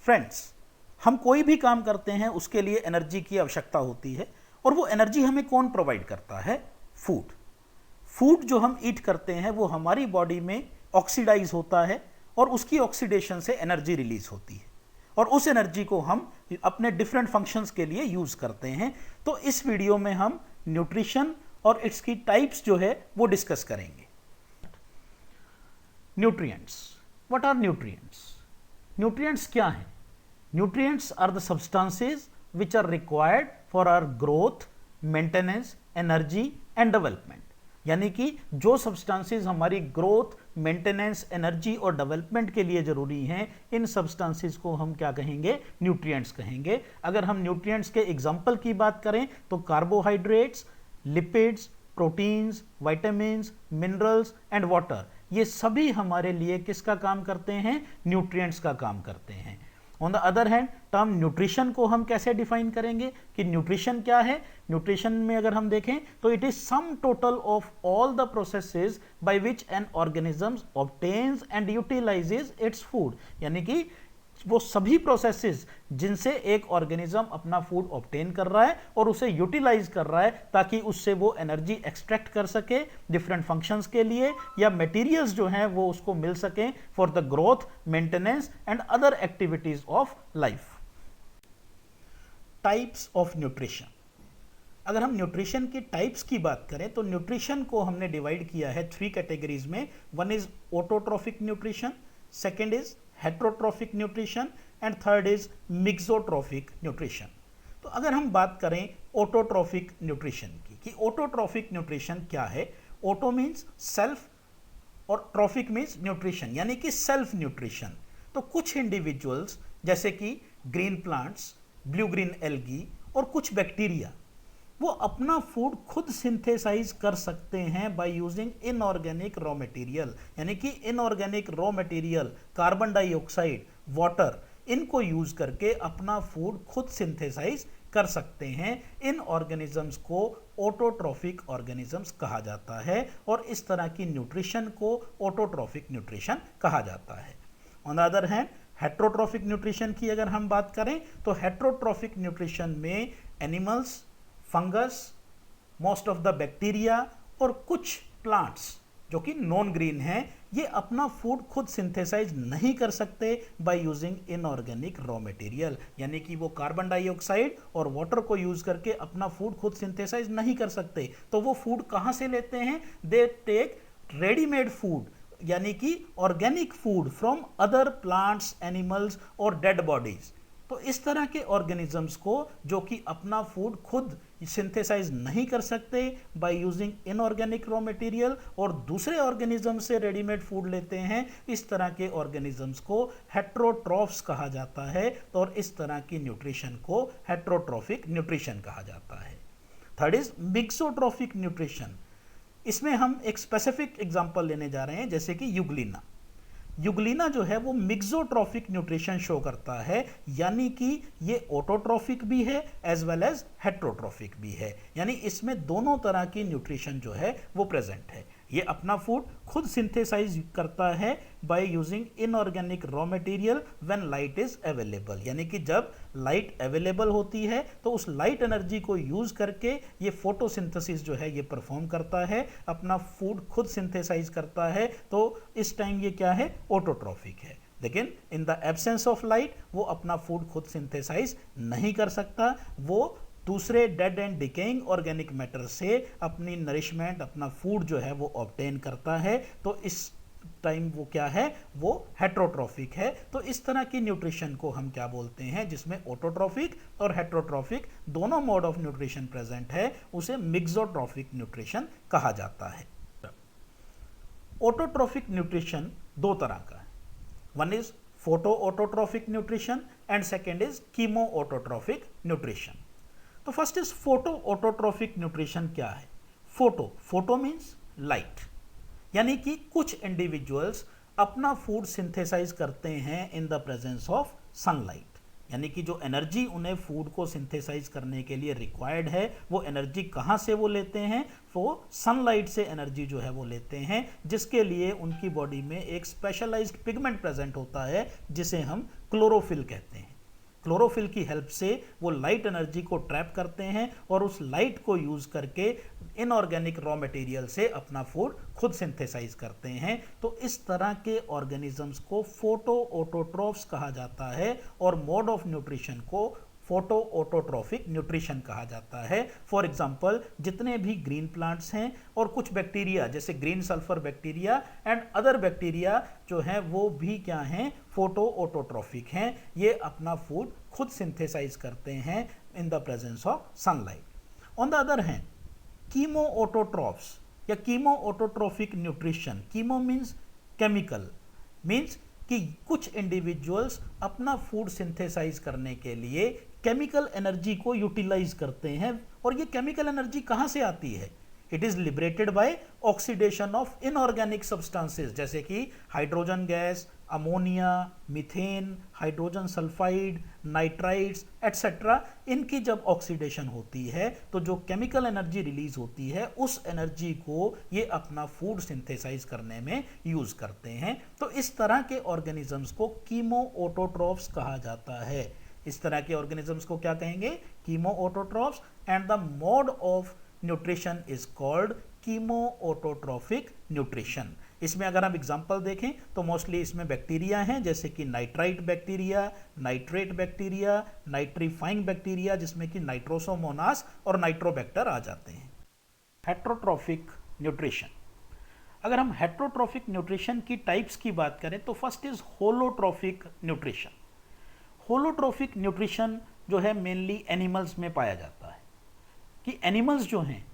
Friends, हम कोई भी काम करते हैं उसके लिए एनर्जी की आवश्यकता होती है, और वो एनर्जी हमें कौन प्रोवाइड करता है? फूड। फूड जो हम ईट करते हैं वो हमारी बॉडी में ऑक्सीडाइज होता है, और उसकी ऑक्सीडेशन से एनर्जी रिलीज होती है, और उस एनर्जी को हम अपने डिफरेंट फंक्शंस के लिए यूज करते हैं। तो इस वीडियो में हम न्यूट्रिशन और इसकी टाइप्स जो है वो डिस्कस करेंगे। Nutrients, what are nutrients? Nutrients क्या हैं? Nutrients are the substances which are required for our growth, maintenance, energy and development। यानी कि जो सब्सटेंसेस हमारी ग्रोथ, मेंटेनेंस, एनर्जी और डेवलपमेंट के लिए जरूरी हैं, इन सब्सटेंसेस को हम क्या कहेंगे? न्यूट्रिएंट्स कहेंगे। अगर हम न्यूट्रिएंट्स के एग्जांपल की बात करें तो carbohydrates, lipids, proteins, vitamins, minerals and water, ये सभी हमारे लिए किसका काम करते हैं? न्यूट्रिएंट्स का काम करते हैं। On the other hand, term nutrition को हम कैसे डिफाइन करेंगे कि न्यूट्रिशन क्या है? न्यूट्रिशन में अगर हम देखें तो it is sum total of all the processes by which an organism obtains and utilises its food. यानी कि वो सभी प्रोसेसेस जिनसे एक ऑर्गेनिज्म अपना फूड ऑब्टेन कर रहा है और उसे यूटिलाइज कर रहा है ताकि उससे वो एनर्जी एक्सट्रैक्ट कर सके डिफरेंट फंक्शंस के लिए, या मटेरियल्स जो हैं वो उसको मिल सके for the growth, maintenance and other activities of life. Types of nutrition. अगर हम न्यूट्रिशन की टाइप्स की बात करें तो न्यूट्रिशन को हमने डिवाइड किया है 3 कैटेगरीज में। One is autotrophic nutrition, second is heterotrophic nutrition and third is mixotrophic nutrition. तो अगर हम बात करें ऑटोट्रॉफिक न्यूट्रिशन की कि ऑटोट्रॉफिक न्यूट्रिशन क्या है? ऑटो मीन्स सेल्फ और ट्रॉफिक मीन्स न्यूट्रिशन, यानी कि सेल्फ न्यूट्रिशन। तो कुछ इंडिविजुअल्स जैसे कि green plants, blue green algae और कुछ बैक्टीरिया, वो अपना फूड खुद सिंथेसाइज कर सकते हैं by using inorganic raw material. यानी कि inorganic raw material, carbon dioxide, water, इनको यूज करके अपना फूड खुद सिंथेसाइज कर सकते हैं। इन ऑर्गेनिजम्स को ऑटोट्रॉफिक ऑर्गेनिजम्स कहा जाता है, और इस तरह की न्यूट्रिशन को ऑटोट्रॉफिक न्यूट्रिशन कहा जाता है। On the other hand, heterotrophic nutrition की अगर हम बात करें तो हेट्रोट्रॉफिक न्यूट्रिशन में animals, fungus, most of the bacteria और कुछ प्लांट्स जो कि नॉन ग्रीन हैं, ये अपना फूड खुद सिंथेसाइज नहीं कर सकते by using inorganic raw material. यानी कि वो कार्बन डाइऑक्साइड और वाटर को यूज करके अपना फूड खुद सिंथेसाइज नहीं कर सकते। तो वो फूड कहाँ से लेते हैं? दे टेक रेडीमेड फूड, यानी कि organic food from other plants, animals और डेड बॉडीज। तो इस तरह के ऑर्गेनिजम्स को जो कि अपना फूड खुद सिंथेसाइज नहीं कर सकते by using inorganic raw material और दूसरे ऑर्गेनिज्म से रेडीमेड फूड लेते हैं, इस तरह के ऑर्गेनिजम्स को हेट्रोट्रॉफ्स कहा जाता है, और इस तरह की न्यूट्रिशन को हेट्रोट्रॉफिक न्यूट्रिशन कहा जाता है। Third is mixotrophic nutrition. इसमें हम एक स्पेसिफिक एग्जांपल लेने जा रहे हैं, जैसे कि यूग्लिना। यूग्लिना जो है वो मिक्सोट्रॉफिक न्यूट्रिशन शो करता है, यानी कि ये ऑटोट्रॉफिक भी है एज वेल एज हेट्रोट्रॉफिक भी है। यानी इसमें दोनों तरह की न्यूट्रिशन जो है वो प्रेजेंट है। ये अपना फूड खुद सिंथेसाइज करता है by using inorganic raw material when light is available. यानी कि जब लाइट अवेलेबल होती है तो उस लाइट एनर्जी को यूज करके ये फोटोसिंथेसिस जो है ये परफॉर्म करता है, अपना फूड खुद सिंथेसाइज करता है। तो इस टाइम ये क्या है? ऑटोट्रॉफिक है। लेकिन in the absence of light वो अपना फूड खुद सिंथेसाइज नहीं कर सकता, वो दूसरे dead and decaying organic matter से अपनी नरिशमेंट, अपना फूड जो है वो ऑब्टेन करता है। तो इस टाइम वो क्या है? वो हेट्रोट्रॉफिक है। तो इस तरह की न्यूट्रिशन को हम क्या बोलते हैं? जिसमें ऑटोट्रॉफिक और हेट्रोट्रॉफिक दोनों मोड ऑफ न्यूट्रिशन प्रेजेंट है, उसे मिक्सोट्रॉफिक न्यूट्रिशन कहा जाता है। ऑटोट्रॉफिक न्यूट्रिशन दो तरह का है। One is photo autotrophic nutrition and second is chemo autotrophic nutrition. तो first is photo autotrophic nutrition क्या है? फोटो मीन्स लाइट, यानी कि कुछ इंडिविजुअल्स अपना फूड सिंथेसाइज करते हैं in the presence of sunlight. यानी कि जो एनर्जी उन्हें फूड को सिंथेसाइज करने के लिए रिक्वायर्ड है, वो एनर्जी कहाँ से वो लेते हैं? वो सनलाइट से एनर्जी जो है वो लेते हैं, जिसके लिए उनकी बॉडी में एक स्पेशलाइज्ड पिगमेंट प्रेजेंट होता है जिसे हम क्लोरोफिल कहते हैं। क्लोरोफिल की हेल्प से वो लाइट एनर्जी को ट्रैप करते हैं और उस लाइट को यूज करके इनऑर्गेनिक रॉ मटेरियल से अपना फूड खुद सिंथेसाइज करते हैं। तो इस तरह के ऑर्गेनिजम्स को फोटो ऑटोट्रॉफ्स कहा जाता है और मोड ऑफ न्यूट्रिशन को फोटो ऑटोट्रॉफिक न्यूट्रिशन कहा जाता है। फॉर एग्जांपल जितने भी ग्रीन प्लांट्स हैं और कुछ बैक्टीरिया जैसे green sulphur bacteria and other bacteria जो हैं वो भी क्या हैं, फोटो ऑटोट्रॉफिक हैं। ये अपना फूड खुद सिंथेसाइज करते हैं in the presence of sunlight. On the other hand chemo autotrophs या chemo autotrophic nutrition, chemo means chemical, means कि कुछ इंडिविजुअल्स अपना फूड सिंथेसाइज करने के लिए केमिकल एनर्जी को यूटिलाइज करते हैं। और ये केमिकल एनर्जी कहाँ से आती है? It is liberated bye oxidation of inorganic substances जैसे कि hydrogen gas, ammonia, methane, hydrogen sulphide, nitrites etcetera. इनकी जब ऑक्सीडेशन होती है तो जो केमिकल एनर्जी रिलीज होती है उस एनर्जी को ये अपना फूड सिंथेसाइज करने में यूज करते हैं। तो इस तरह के ऑर्गेनिजम्स को कीमो ऑटोट्रॉफ्स कहा जाता है। इस तरह के ऑर्गेनिजम्स को क्या कहेंगे? Chemo autotrophs. And the mode of nutrition is called chemo autotrophic nutrition. इसमें अगर हम एग्जांपल देखें तो मोस्टली इसमें बैक्टीरिया हैं जैसे कि nitrite bacteria, nitrate bacteria, nitrifying bacteria जिसमें कि नाइट्रोसोमोनास और नाइट्रोबैक्टर आ जाते हैं। Heterotrophic nutrition. अगर हम हेट्रोट्रॉफिक न्यूट्रिशन की टाइप्स की बात करें तो फर्स्ट इज होलोट्रॉफिक न्यूट्रिशन। होलोट्रॉफिक न्यूट्रिशन जो है मेनली एनिमल्स में पाया जाता है कि एनिमल्स जो हैं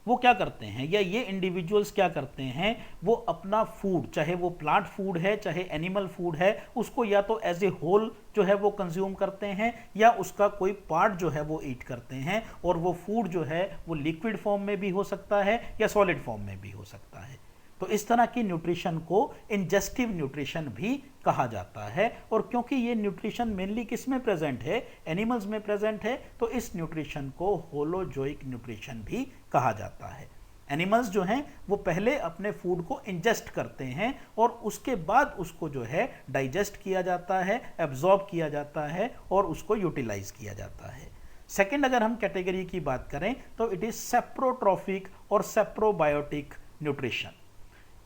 वो क्या करते हैं या ये इंडिविजुअल्स क्या करते हैं, वो अपना फूड चाहे वो प्लांट फूड है चाहे एनिमल फूड है उसको या तो एज ए होल जो है वो कंज्यूम करते हैं या उसका कोई पार्ट जो है वो ईट करते हैं। और वो फूड जो है वो लिक्विड फॉर्म में भी हो सकता है या सॉलिड फॉर्म में भी हो सकता है। तो इस तरह की न्यूट्रिशन को इंजेस्टिव न्यूट्रिशन भी कहा जाता है। और क्योंकि ये न्यूट्रिशन मेनली किस में प्रेजेंट है? एनिमल्स में प्रेजेंट है, तो इस न्यूट्रिशन को होलोजोइक न्यूट्रिशन भी कहा जाता है। एनिमल्स जो हैं वो पहले अपने फूड को इंजेस्ट करते हैं और उसके बाद उसको जो है डाइजेस्ट किया जाता है, एब्जॉर्ब किया जाता है और उसको यूटिलाइज किया जाता है। सेकेंड अगर हम कैटेगरी की बात करें तो इट इज सेप्रोट्रॉफिक और सेप्रोबायोटिक न्यूट्रिशन।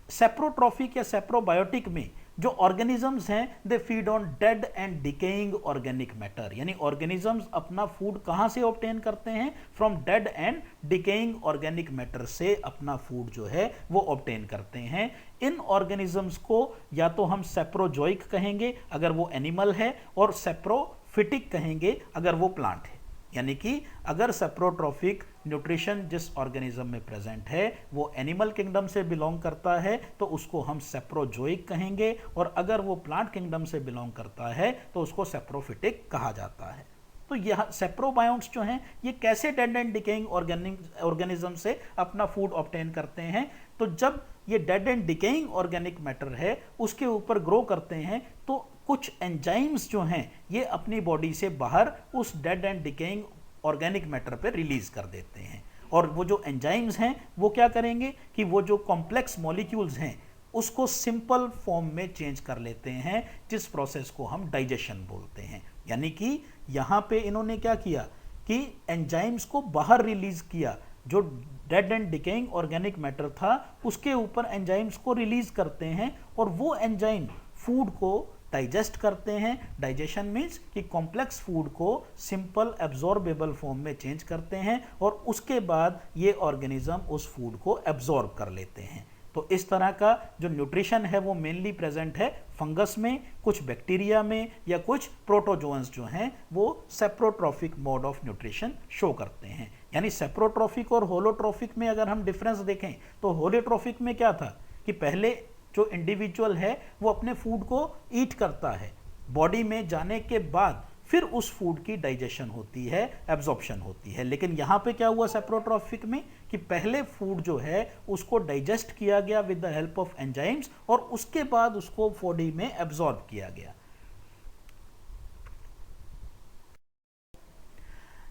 सेप्रोट्रॉफिक या सेप्रोबायोटिक में जो ऑर्गेनिजम्स हैं they feed on dead and decaying organic matter, यानी ऑर्गेनिजम्स अपना फूड कहां से ऑब्टेन करते हैं? From dead and decaying organic matter से अपना फूड जो है वो ऑब्टेन करते हैं। इन ऑर्गेनिजम्स को या तो हम सेप्रोजोइक कहेंगे अगर वो एनिमल है और सेप्रोफिटिक कहेंगे अगर वो प्लांट है। यानी कि अगर सेप्रोट्रॉफिक न्यूट्रिशन जिस ऑर्गेनिज्म में प्रेजेंट है वो एनिमल किंगडम से बिलोंग करता है तो उसको हम सेप्रोजोइक कहेंगे, और अगर वो प्लांट किंगडम से बिलोंग करता है तो उसको सेप्रोफिटिक कहा जाता है। तो यह सेप्रोबायोट्स जो हैं ये कैसे डेड एंड डिकेइंग ऑर्गेनिज्म से अपना फूड ऑब्टेन करते हैं? तो जब ये dead and decaying organic matter है उसके ऊपर ग्रो करते हैं तो कुछ एंजाइम्स जो हैं ये अपनी बॉडी से बाहर उस dead and decaying organic matter पे रिलीज कर देते हैं। और वो जो एंजाइम्स हैं वो क्या करेंगे कि वो जो कॉम्प्लेक्स मॉलिक्यूल्स हैं उसको सिंपल फॉर्म में चेंज कर लेते हैं, जिस प्रोसेस को हम डाइजेशन बोलते हैं। यानी कि यहाँ पे इन्होंने क्या किया कि एंजाइम्स को बाहर रिलीज किया, जो dead and decaying organic matter था उसके ऊपर एंजाइम्स को रिलीज करते हैं और वो एंजाइम फूड को डाइजेस्ट करते हैं। डाइजेशन मीन्स कि कॉम्प्लेक्स फूड को सिंपल एब्जॉर्बेबल फॉर्म में चेंज करते हैं और उसके बाद ये ऑर्गेनिज्म उस फूड को एब्जॉर्ब कर लेते हैं। तो इस तरह का जो न्यूट्रिशन है वो मेनली प्रेजेंट है फंगस में, कुछ बैक्टीरिया में या कुछ प्रोटोजोअन्स जो हैं वो saprotrophic mode of nutrition show करते हैं। यानी सेप्रोट्रॉफिक और होलोट्रॉफिक में अगर हम डिफरेंस देखें तो होलोट्रॉफिक में क्या था कि पहले जो इंडिविजुअल है वो अपने फूड को ईट करता है, बॉडी में जाने के बाद फिर उस फूड की डाइजेशन होती है, एब्जॉर्प्शन होती है। लेकिन यहाँ पे क्या हुआ सेप्रोट्रॉफिक में कि पहले फूड जो है उसको डाइजेस्ट किया गया with the help of enzymes और उसके बाद उसको बॉडी में एब्जॉर्ब किया गया।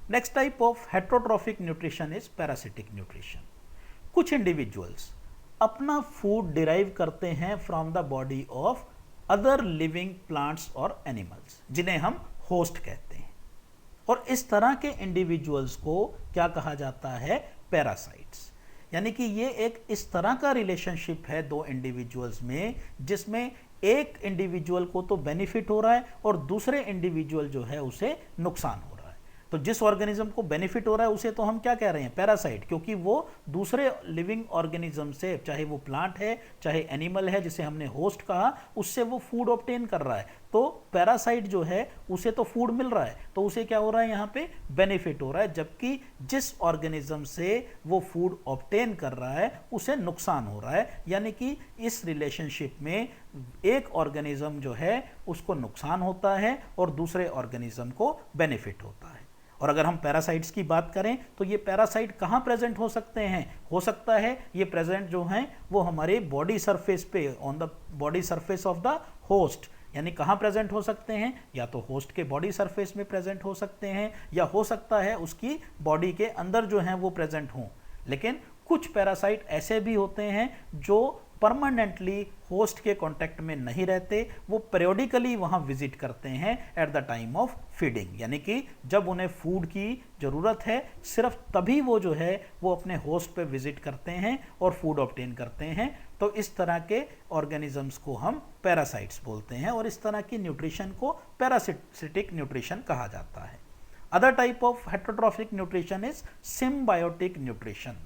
Next type of heterotrophic nutrition is parasitic nutrition. कुछ इंडिविजुअल्स अपना फूड डिराइव करते हैं from the body of other living plants और एनिमल्स, जिन्हें हम होस्ट कहते हैं। और इस तरह के इंडिविजुअल्स को क्या कहा जाता है? पैरासाइट्स। यानी कि ये एक इस तरह का रिलेशनशिप है दो इंडिविजुअल्स में, जिसमें एक इंडिविजुअल को तो बेनिफिट हो रहा है और दूसरे इंडिविजुअल जो है उसे नुकसान हो रहा है। तो जिस ऑर्गेनिज्म को बेनिफिट हो रहा है उसे तो हम क्या कह रहे हैं? पैरासाइट, क्योंकि वो दूसरे लिविंग ऑर्गेनिज्म से, चाहे वो प्लांट है चाहे एनिमल है जिसे हमने होस्ट कहा, उससे वो फूड ऑब्टेन कर रहा है। तो पैरासाइट जो है उसे तो फूड मिल रहा है, तो उसे क्या हो रहा है? यहाँ पे बेनिफिट हो रहा है। जबकि जिस ऑर्गेनिज्म से वो फूड ऑब्टेन कर रहा है उसे नुकसान हो रहा है। यानी कि इस रिलेशनशिप में एक ऑर्गेनिज्म जो है उसको नुकसान होता है और दूसरे ऑर्गेनिज्म को बेनिफिट होता है। और अगर हम पैरासाइट्स की बात करें तो ये पैरासाइट कहाँ प्रेजेंट हो सकते हैं? हो सकता है ये प्रेजेंट जो हैं वो हमारे बॉडी सरफेस पे, on the body surface of the host. यानी कहाँ प्रेजेंट हो सकते हैं? या तो होस्ट के बॉडी सरफेस में प्रेजेंट हो सकते हैं, या हो सकता है उसकी बॉडी के अंदर जो हैं वो प्रेजेंट हों। लेकिन कुछ पैरासाइट ऐसे भी होते हैं जो परमानेंटली होस्ट के कांटेक्ट में नहीं रहते, वो पेरियोडिकली वहां विजिट करते हैं at the time of feeding. यानी कि जब उन्हें फूड की ज़रूरत है सिर्फ तभी वो जो है वो अपने होस्ट पे विजिट करते हैं और फूड ऑब्टेन करते हैं। तो इस तरह के ऑर्गेनिजम्स को हम पैरासाइट्स बोलते हैं और इस तरह की न्यूट्रिशन को पैरासिटिक न्यूट्रिशन कहा जाता है। Other type of heterotrophic nutrition is symbiotic nutrition.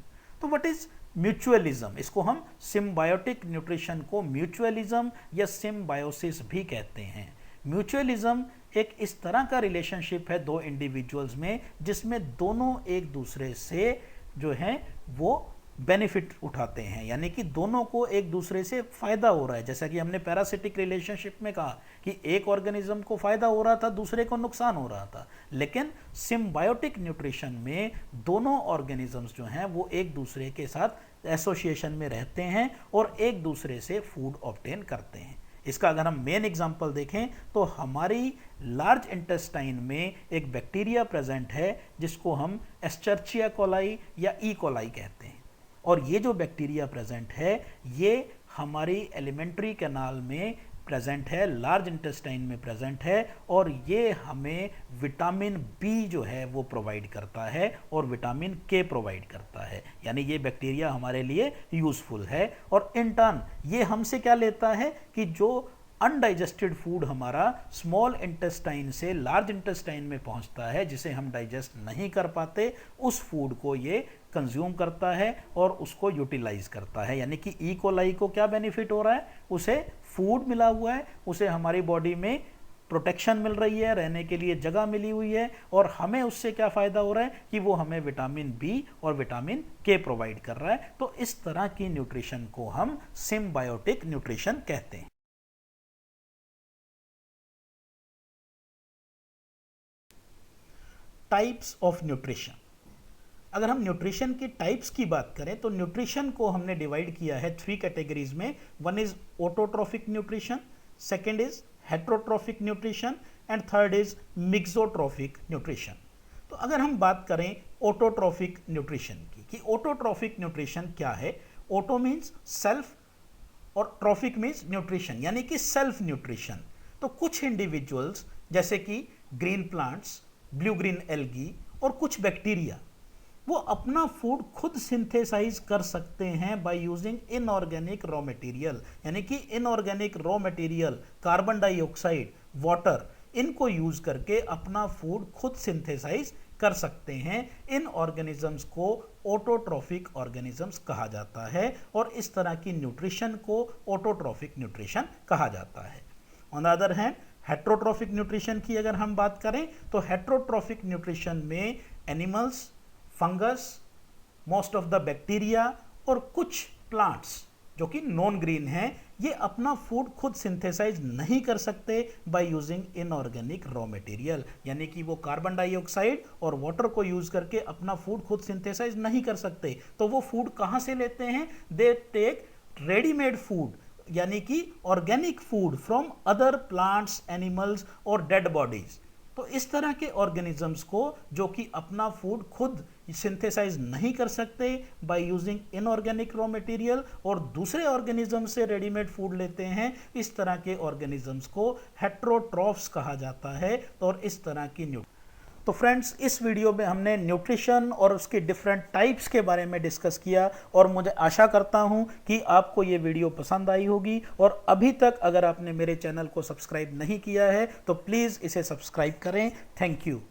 तो व्हाट इज म्यूचुअलिज्म? इसको हम सिम्बायोटिक न्यूट्रिशन को म्यूचुअलिज्म या सिम्बायोसिस भी कहते हैं। म्यूचुअलिज्म एक इस तरह का रिलेशनशिप है दो इंडिविजुअल्स में जिसमें दोनों एक दूसरे से जो है वो बेनिफिट उठाते हैं। यानी कि दोनों को एक दूसरे से फायदा हो रहा है। जैसा कि हमने पैरासिटिक रिलेशनशिप में कहा कि एक ऑर्गेनिज्म को फायदा हो रहा था, दूसरे को नुकसान हो रहा था। लेकिन सिम्बायोटिक न्यूट्रिशन में दोनों ऑर्गेनिजम्स जो हैं वो एक दूसरे के साथ एसोसिएशन में रहते हैं और एक दूसरे से फूड ऑब्टेन करते हैं। इसका अगर हम मेन एग्जांपल देखें तो हमारी लार्ज इंटेस्टाइन में एक बैक्टीरिया प्रेजेंट है जिसको हम एस्चर्चिया कोलाई या ई कोलाई कहते हैं। और ये जो बैक्टीरिया प्रेजेंट है ये हमारी एलिमेंट्री कैनाल में प्रेजेंट है, लार्ज इंटेस्टाइन में प्रेजेंट है, और ये हमें विटामिन बी जो है वो प्रोवाइड करता है और विटामिन के प्रोवाइड करता है। यानी ये बैक्टीरिया हमारे लिए यूजफुल है। और इन टर्न ये हमसे क्या लेता है कि जो अनडाइजेस्टेड फूड हमारा स्मॉल इंटेस्टाइन से लार्ज इंटेस्टाइन में पहुंचता है, जिसे हम डाइजेस्ट नहीं कर पाते, उस फूड को ये कंज्यूम करता है और उसको यूटिलाइज करता है। यानी कि ई कोलाई को क्या बेनिफिट हो रहा है? उसे फूड मिला हुआ है, उसे हमारी बॉडी में प्रोटेक्शन मिल रही है, रहने के लिए जगह मिली हुई है, और हमें उससे क्या फ़ायदा हो रहा है कि वो हमें विटामिन बी और विटामिन के प्रोवाइड कर रहा है। तो इस तरह की न्यूट्रिशन को हम सिम्बायोटिक न्यूट्रिशन कहते हैं। Types of nutrition. अगर हम न्यूट्रिशन की टाइप्स की बात करें तो न्यूट्रिशन को हमने डिवाइड किया है 3 कैटेगरीज में। One is autotrophic nutrition, second is heterotrophic nutrition and third is mixotrophic nutrition. तो अगर हम बात करें ऑटोट्रॉफिक न्यूट्रिशन की कि ऑटोट्रॉफिक न्यूट्रिशन क्या है। ऑटो मीन्स सेल्फ और ट्रॉफिक मीन्स न्यूट्रिशन, यानी कि सेल्फ न्यूट्रिशन। तो कुछ इंडिविजुअल्स जैसे कि green plants, blue green algae और कुछ बैक्टीरिया वो अपना फूड खुद सिंथेसाइज कर सकते हैं by using inorganic raw material. यानी कि inorganic raw material, carbon dioxide, water, इनको यूज करके अपना फूड खुद सिंथेसाइज कर सकते हैं। इन ऑर्गेनिजम्स को ऑटोट्रॉफिक ऑर्गेनिजम्स कहा जाता है और इस तरह की न्यूट्रिशन को ऑटोट्रॉफिक न्यूट्रिशन कहा जाता है। On the other hand heterotrophic nutrition की अगर हम बात करें तो हेटेरोट्रॉफिक न्यूट्रिशन में animals, fungus, most of the bacteria और कुछ प्लांट्स जो कि नॉन ग्रीन हैं, ये अपना फूड खुद सिंथेसाइज नहीं कर सकते by using inorganic raw material. यानी कि वो कार्बन डाइऑक्साइड और वाटर को यूज करके अपना फूड खुद सिंथेसाइज नहीं कर सकते। तो वो फूड कहाँ से लेते हैं? दे टेक रेडीमेड फूड, यानी कि organic food from other plants, animals और डेड बॉडीज। तो इस तरह के ऑर्गेनिजम्स को जो कि अपना फूड खुद सिंथेसाइज नहीं कर सकते by using inorganic raw material और दूसरे ऑर्गेनिज्म से रेडीमेड फूड लेते हैं, इस तरह के ऑर्गेनिजम्स को हेट्रोट्रॉफ्स कहा जाता है। और इस तरह की तो फ्रेंड्स, इस वीडियो में हमने न्यूट्रिशन और उसके डिफरेंट टाइप्स के बारे में डिस्कस किया और मुझे आशा करता हूं कि आपको ये वीडियो पसंद आई होगी। और अभी तक अगर आपने मेरे चैनल को सब्सक्राइब नहीं किया है तो प्लीज़ इसे सब्सक्राइब करें। Thank you.